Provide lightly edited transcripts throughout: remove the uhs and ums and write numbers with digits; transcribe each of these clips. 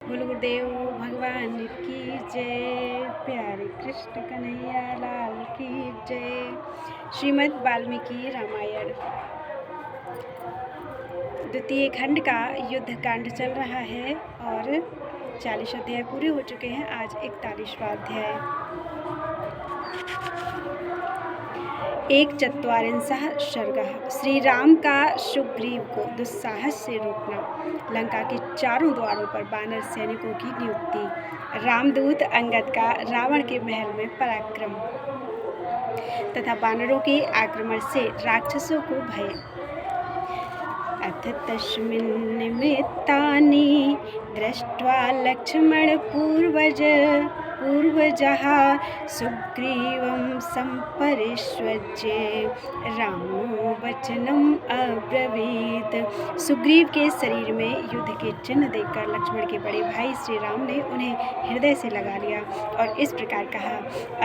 बोलो गुरुदेव भगवान की जय। प्यारे कृष्ण कन्हैया लाल की जय। श्रीमद् वाल्मीकि रामायण द्वितीय खंड का युद्ध कांड चल रहा है और 40 अध्याय पूरे हो चुके हैं। आज 41वां अध्याय। एक चत्वारिंशः सर्गः। श्री राम का सुग्रीव को दुस्साहस से रोकना। लंका के चारों द्वारों पर वानर सैनिकों की नियुक्ति। रामदूत अंगद का रावण के महल में पराक्रम तथा वानरों के आक्रमण से राक्षसों को भय। अथ तस्मिन् निमित्तानि दृष्ट्वा लक्ष्मण पूर्वजः सुग्रीवं संपरिष्वज्य रामो वचनम् अब्रवीत्। सुग्रीव के शरीर में युद्ध के चिन्ह देखकर लक्ष्मण के बड़े भाई श्री राम ने उन्हें हृदय से लगा लिया और इस प्रकार कहा,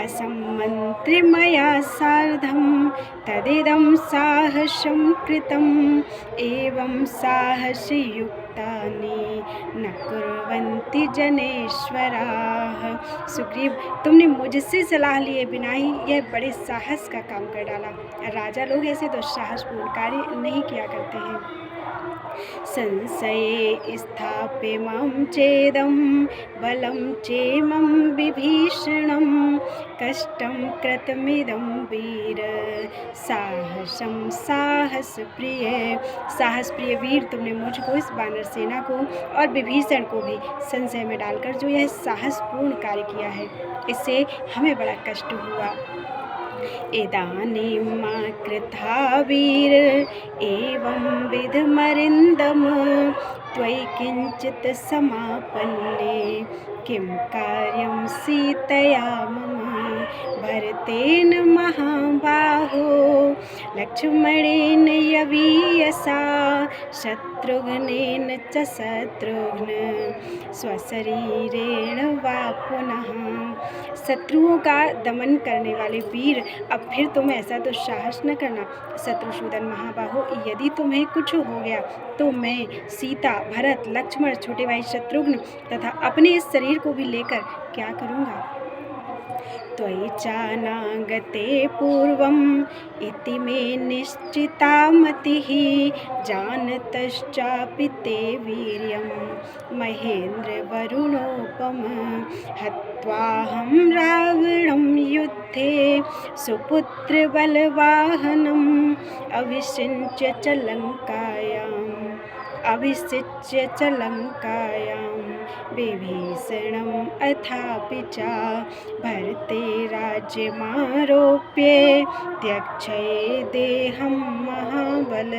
असम्मन्त्र्य मया सार्धं तदिदं साहसं कृतम् एवं साहसयुक्तानि न कुर्वन्ति जनेश्वराः। सुग्रीव, तुमने मुझसे सलाह लिए बिना ही यह बड़े साहस का काम कर डाला। राजा लोग ऐसे दुस्साहसपूर्ण कार्य नहीं किया करते हैं। संशये स्थाप्यमां चेदं बलं चेमं विभीषणं कष्टं कृतमिदं वीर साहसं साहसप्रिय वीर, तुमने मुझको, इस वानर सेना को और विभीषण को भी संशय में डालकर जो यह साहसपूर्ण कार्य किया है, इससे हमें बड़ा कष्ट हुआ। इदानीं मा कृथा वीर एवं विधमरिन्दम त्वयि किञ्चित् समापन्ने किं कार्यं सीतया मम भरतेन महाबाहो लक्ष्मणेन यवीयसा शत्रुघ्नेन च शत्रुघ्न स्वशरीरेण वा पुनः। शत्रुओं का दमन करने वाले वीर, अब फिर तुम ऐसा दुस्साहस न करना। शत्रुसूदन महाबाहो, यदि तुम्हें कुछ हो गया तो मैं सीता, भरत, लक्ष्मण, छोटे भाई शत्रुघ्न तथा अपने इस शरीर को भी लेकर क्या करूँगा। त्वयि चानागते पूर्वम् इति मे निश्चिता मतिः जानतश्चापि ते वीर्यं महेन्द्र वरुणोपम हत्वाहं रावणं युद्धे सुपुत्र बलवाहनम् अभिषिच्य च लङ्कायां विभीषणम् अथापि च भरते राज्यमारोप्य त्यक्षये देहं महाबल।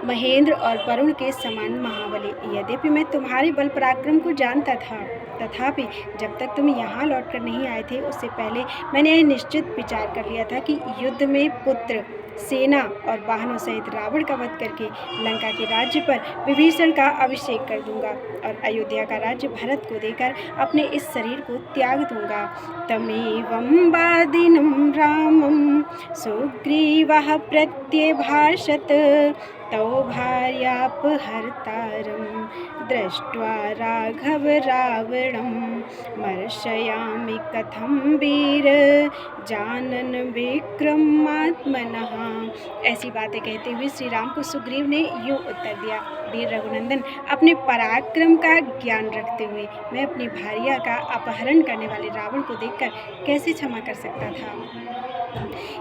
महेंद्र और वरुण के समान महाबली, यद्यपि मैं तुम्हारे बल पराक्रम को जानता था, तथापि जब तक तुम यहाँ लौटकर नहीं आए थे उससे पहले मैंने यह निश्चित विचार कर लिया था कि युद्ध में पुत्र, सेना और वाहनों सहित रावण का वध करके लंका के राज्य पर विभीषण का अभिषेक कर दूंगा और अयोध्या का राज्य भरत को देकर अपने इस शरीर को त्याग दूंगा। तमेवं वादिनं रामं सुग्रीवः प्रत्यभाषत तौ भार्यापहर्तारं दृष्ट्वा राघव रावणं मर्शयामि कथं वीर जानन विक्रमात्मनः। ऐसी बातें कहते हुए श्री राम को सुग्रीव ने यूँ उत्तर दिया, वीर रघुनंदन, अपने पराक्रम का ज्ञान रखते हुए मैं अपनी भार्या का अपहरण करने वाले रावण को देखकर कैसे क्षमा कर सकता था।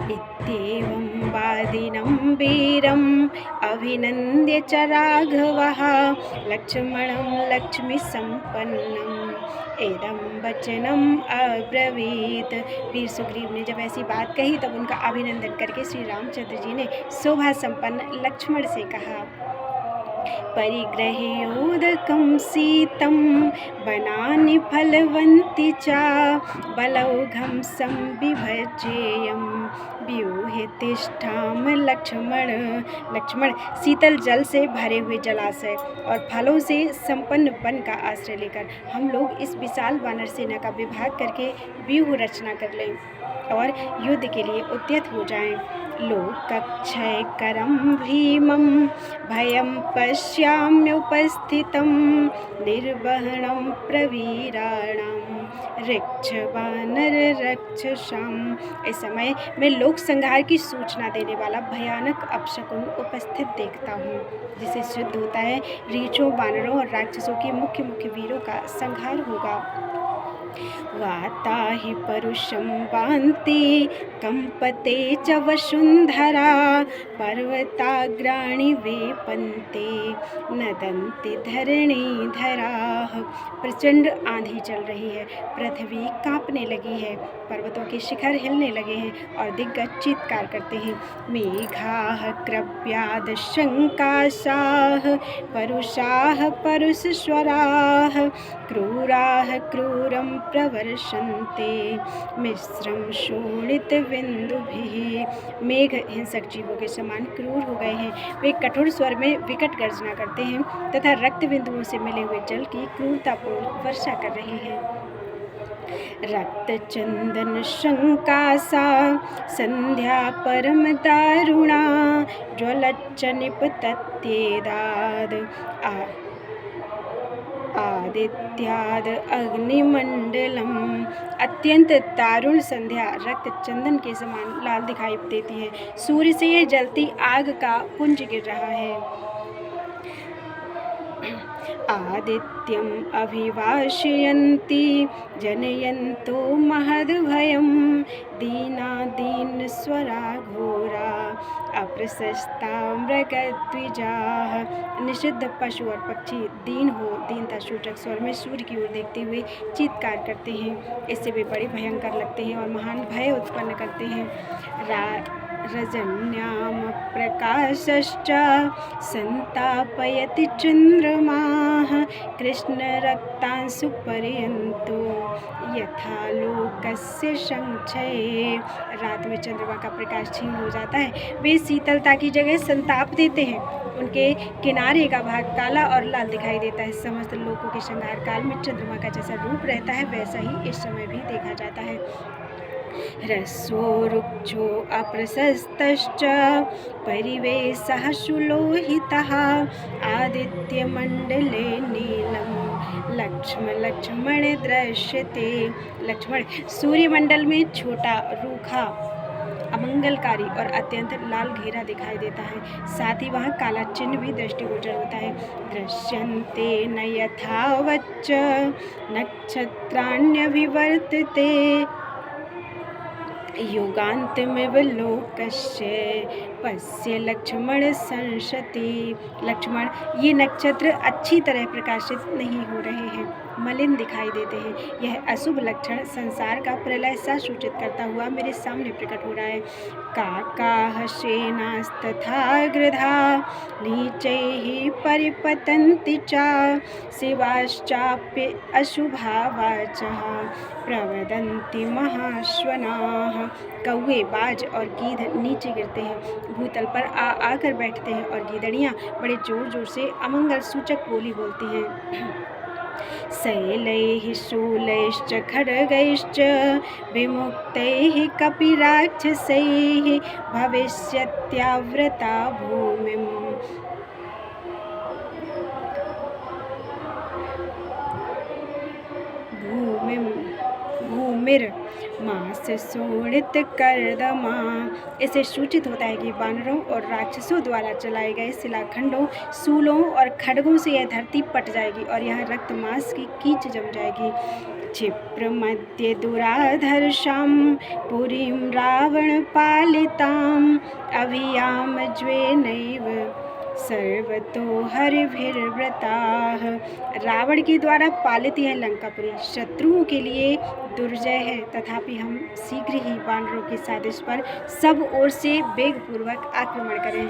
इत्येवं वादिनं वीरम् अभिनन्द्य च राघवः लक्ष्मणं लक्ष्मीसम्पन्नम् एदं वचनम् अब्रवीत्। वीर सुग्रीव ने जब ऐसी बात कही तब उनका अभिनंदन करके श्री रामचंद्र जी ने शोभा संपन्न लक्ष्मण से कहा, परिग्रह्योदकं सीतं वनानि फलवन्ति च बलौघं संविभज्येयं व्यूहे तिष्ठाम लक्ष्मण, शीतल जल से भरे हुए जलाशय और फलों से संपन्न वन का आश्रय लेकर हम लोग इस विशाल वानर सेना का विभाग करके व्यूह रचना कर लें और युद्ध के लिए उद्यत हो जाएं। लोकक्षयकरं भीमं भयं पश्याम्युपस्थितं निर्वहणं प्रवीराणां ऋक्षवानररक्षसाम्। इस समय मैं लोक संहार की सूचना देने वाला भयानक अपशकुन उपस्थित देखता हूँ, जिससे सिद्ध होता है रीछों, वानरों और राक्षसों के मुख्य वीरों का संहार होगा। वाता हि परुषं वान्ति कंपते च वसुंधरा पर्वताग्राणि वेपन्ते नदन्ति धरणीधराः। प्रचंड आंधी चल रही है, पृथ्वी कांपने लगी है, पर्वतों के शिखर हिलने लगे हैं और दिग्गज चीत्कार करते हैं। मेघाः क्रव्याद शंकाशाः परुषाः परुषस्वराः क्रूराः क्रूरं प्रवर्षन्ते मिश्रं शोणितबिन्दुभिः। मेघ हिंसक जीवों के समान क्रूर हो गए हैं, वे कठोर स्वर में विकट गर्जना करते हैं तथा रक्त बिंदुओं से मिले हुए जल की क्रूरतापूर्ण वर्षा कर रहे हैं। रक्त चंदन शंकासा संध्या परम दारुणा ज्वलच्च निपतत्येदाद आदित्याद अग्निमंडलम। अत्यंत दारुण संध्या रक्त चंदन के समान लाल दिखाई देती है। सूर्य से यह जलती आग का पुंज गिर रहा है। आदित्यम अभिवाशयन्ति जनयन्तो महद्भयं दीनादीन स्वरा घोरा अप्रशस्ता मृगद्विजाः। निषिद्ध पशु और पक्षी दीनता सूचक स्वर में सूर्य की ओर देखते हुए चीत्कार करते हैं। इससे वे बड़े भयंकर लगते हैं और महान भय उत्पन्न करते हैं। रजन्याम प्रकाशश्च संतापयति चंद्रमाः कृष्ण रक्तांशु पर्यंतो यथा लोकस्य संक्षये। रात में चंद्रमा का प्रकाश क्षीण हो जाता है, वे शीतलता की जगह संताप देते हैं। उनके किनारे का भाग काला और लाल दिखाई देता है। समस्त लोगों के संहार काल में चंद्रमा का जैसा रूप रहता है, वैसा ही इस समय भी देखा जाता है। ह्रस्वोरुक्षो अप्रशस्तश्च परिवेशः सुलोहितः आदित्यमण्डले नीलं लक्ष्मण दृश्यते। लक्ष्मण सूर्यमंडल में छोटा, रूखा, अमंगलकारी और अत्यंत लाल घेरा दिखाई देता है। साथ ही वहाँ काला चिन्ह भी दृष्टिगोचर होता है। दृश्यन्ते न यथावच्च नक्षत्राण्यभिवर्तते योगांतमिव लोकस्य पश्य लक्ष्मण संशति। लक्ष्मण, ये नक्षत्र अच्छी तरह प्रकाशित नहीं हो रहे हैं, मलिन दिखाई देते हैं। यह अशुभ लक्षण संसार का प्रलय सा सूचित करता हुआ मेरे सामने प्रकट हो रहा है। काकाः सेनास्तथा गृधा नीचैः परिपतन्ति च शिवाश्चाप्य अशुभा वाचः प्रवदन्ति महाश्वनाः। कौवे, बाज और गीध नीचे गिरते हैं, भूतल पर आकर बैठते हैं और गीदड़ियाँ बड़े जोर जोर से अमंगल सूचक बोली बोलती हैं। शैलैः शूलैश्च खड्गैश्च विमुक्तैः कपिराक्षसैः भविष्यत्यावृता भूमिम् मास शोणित कर्दमा। इसे सूचित होता है कि वानरों और राक्षसों द्वारा चलाए गए शिलाखंडों, सूलों और खड्गों से यह धरती पट जाएगी और यहाँ रक्त मांस की कीच जम जाएगी। क्षिप्र मध्य दुराधर्षां पुरीं रावण पालितां अभियाम ज्वेनैव सर्वतो हरिभिर्व्रताः। रावण के द्वारा पालित यह लंकापुरी शत्रुओं के लिए दुर्जय है, तथापि हम शीघ्र ही वानरों के साथ इस पर सब ओर से वेगपूर्वक आक्रमण करें।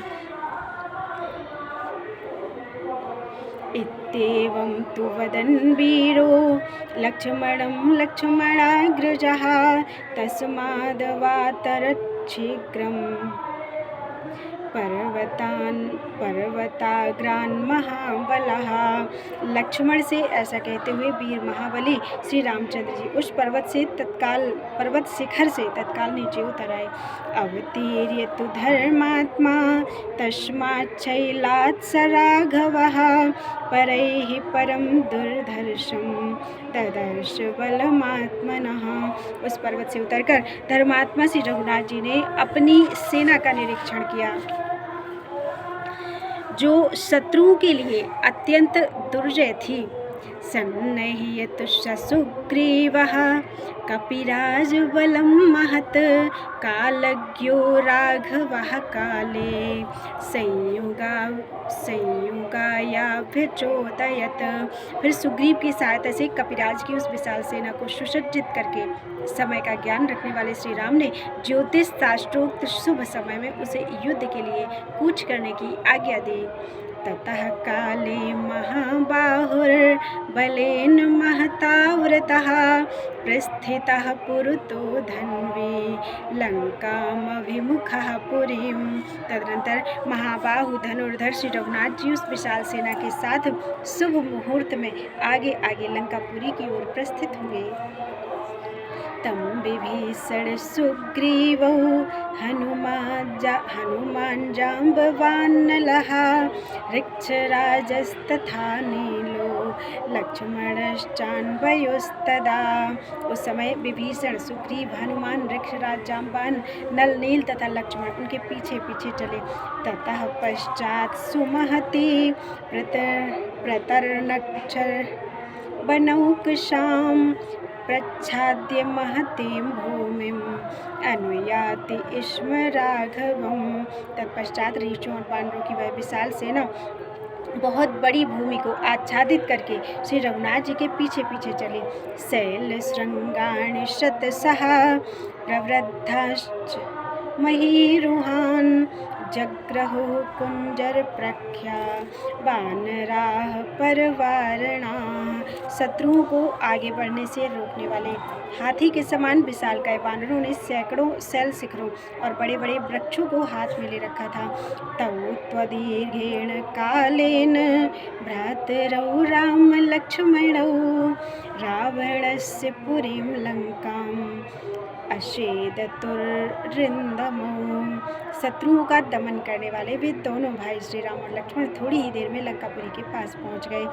इत्येवं तु वदन् वीरो लक्ष्मणं लक्ष्मणाग्रजः तस्माद् वातरत् शीघ्रं पर्वताग्रान् महाबलः। लक्ष्मण से ऐसा कहते हुए वीर महाबली श्री रामचंद्र जी उस पर्वत शिखर से तत्काल नीचे उतर आए। अवतीर्य तु धर्मात्मा तस्माच्छैलात् स राघवः परैः परं दुर्धर्षं तदर्श बलमात्मनः। उस पर्वत से उतरकर धर्मात्मा श्री रघुनाथ जी ने अपनी सेना का निरीक्षण किया जो शत्रुओं के लिए अत्यंत दुर्जय थी। सन्नह्यतु सुग्रीवः कपिराज बलं महत् कालज्ञो राघवः काले संयुगायाभ्यचोदयत्। फिर सुग्रीव की सहायता से कपिराज की उस विशाल सेना को सुसज्जित करके समय का ज्ञान रखने वाले श्री राम ने ज्योतिष शास्त्रोक्त शुभ समय में उसे युद्ध के लिए कूच करने की आज्ञा दी। ततः काले महाबाहुर्बलेन महतावृतः प्रस्थितः पुरतो धन्वी लंकामभिमुखः पुरीं। तदनंतर महाबाहु धनुर्धर श्री रघुनाथ जी उस विशाल सेना के साथ शुभ मुहूर्त में आगे आगे लंकापुरी की ओर प्रस्थित हुए। तं विभीषण सुग्रीवौ हनुमान् जाम्बवानलः ऋक्षराजस्तथा नीलो लक्ष्मणश्चान्वयोस्तदा। उस समय विभीषण सुग्रीव हनुमान ऋक्षराज जाम्बान नल नील तथा लक्ष्मण उनके पीछे पीछे चले। ततः पश्चात् सुमहती प्रतरनक्षर बनौकशां प्रच्छाद्य महतीं भूमिम् अनुयाति स्म राघवम्। तत्पश्चात ऋषियों और वानरों की वह विशाल सेना बहुत बड़ी भूमि को आच्छादित करके श्री रघुनाथ जी के पीछे पीछे चले। शैल श्रृंगाणि शतशः प्रवृद्धाश्च महीरुहान् जग्रहु कुंजर प्रख्या वानराः परवारणाः। शत्रुओं को आगे बढ़ने से रोकने वाले हाथी के समान विशालकाय वानरों ने सैकड़ों शैल शिखरों और बड़े बड़े वृक्षों को हाथ में ले रखा था। तौ त्वदीर्घेण कालेन भ्रातरौ राम लक्ष्मणौ रावणस्य पुरीं लंकाम् अशेदतुर्रिन्दमौ। शत्रुओं का दमन करने वाले वे दोनों भाई श्री राम और लक्ष्मण थोड़ी ही देर में लंकापुरी के पास पहुंच गए।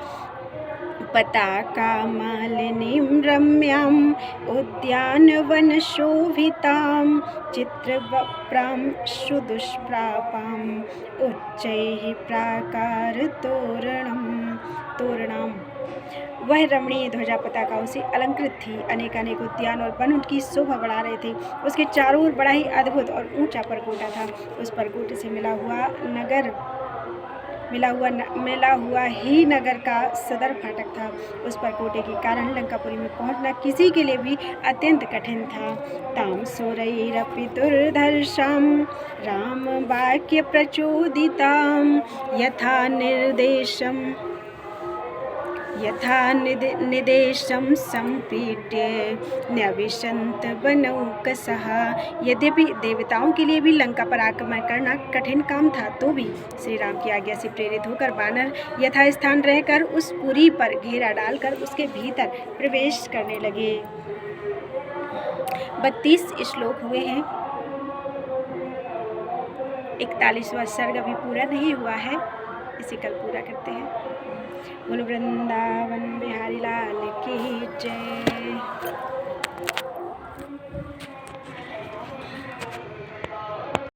पताका मालिनीं रम्याम् उद्यानवनशोभितां चित्रवप्रां सुदुष्प्रापाम् उच्चैः प्राकारतोरणाम्। वह रमणीय ध्वजा पताकाओं से अलंकृत थी। अनेकानेक उद्यान और वन उनकी शोभा बढ़ा रहे थे। उसके चारों ओर बड़ा ही अद्भुत और ऊंचा परकोटा था। उस परकोटे से मिला हुआ ही नगर का सदर फाटक था। उस परकोटे के कारण लंकापुरी में पहुंचना किसी के लिए भी अत्यंत कठिन था। ताम सुरैरपि दुर्धर्षां राम वाक्य प्रचोदितां यथा निदेशं संपीड्य न्यविशन्त बनौकसः। यद्यपि देवताओं के लिए भी लंका पर आक्रमण करना कठिन काम था, तो भी श्री राम की आज्ञा से प्रेरित होकर वानर यथास्थान रहकर उस पुरी पर घेरा डालकर उसके भीतर प्रवेश करने लगे। 32 श्लोक हुए हैं। 41वां सर्ग अभी पूरा नहीं हुआ है, इसे कल पूरा करते हैं। बोलो वृंदावन बिहारी लाल की जय।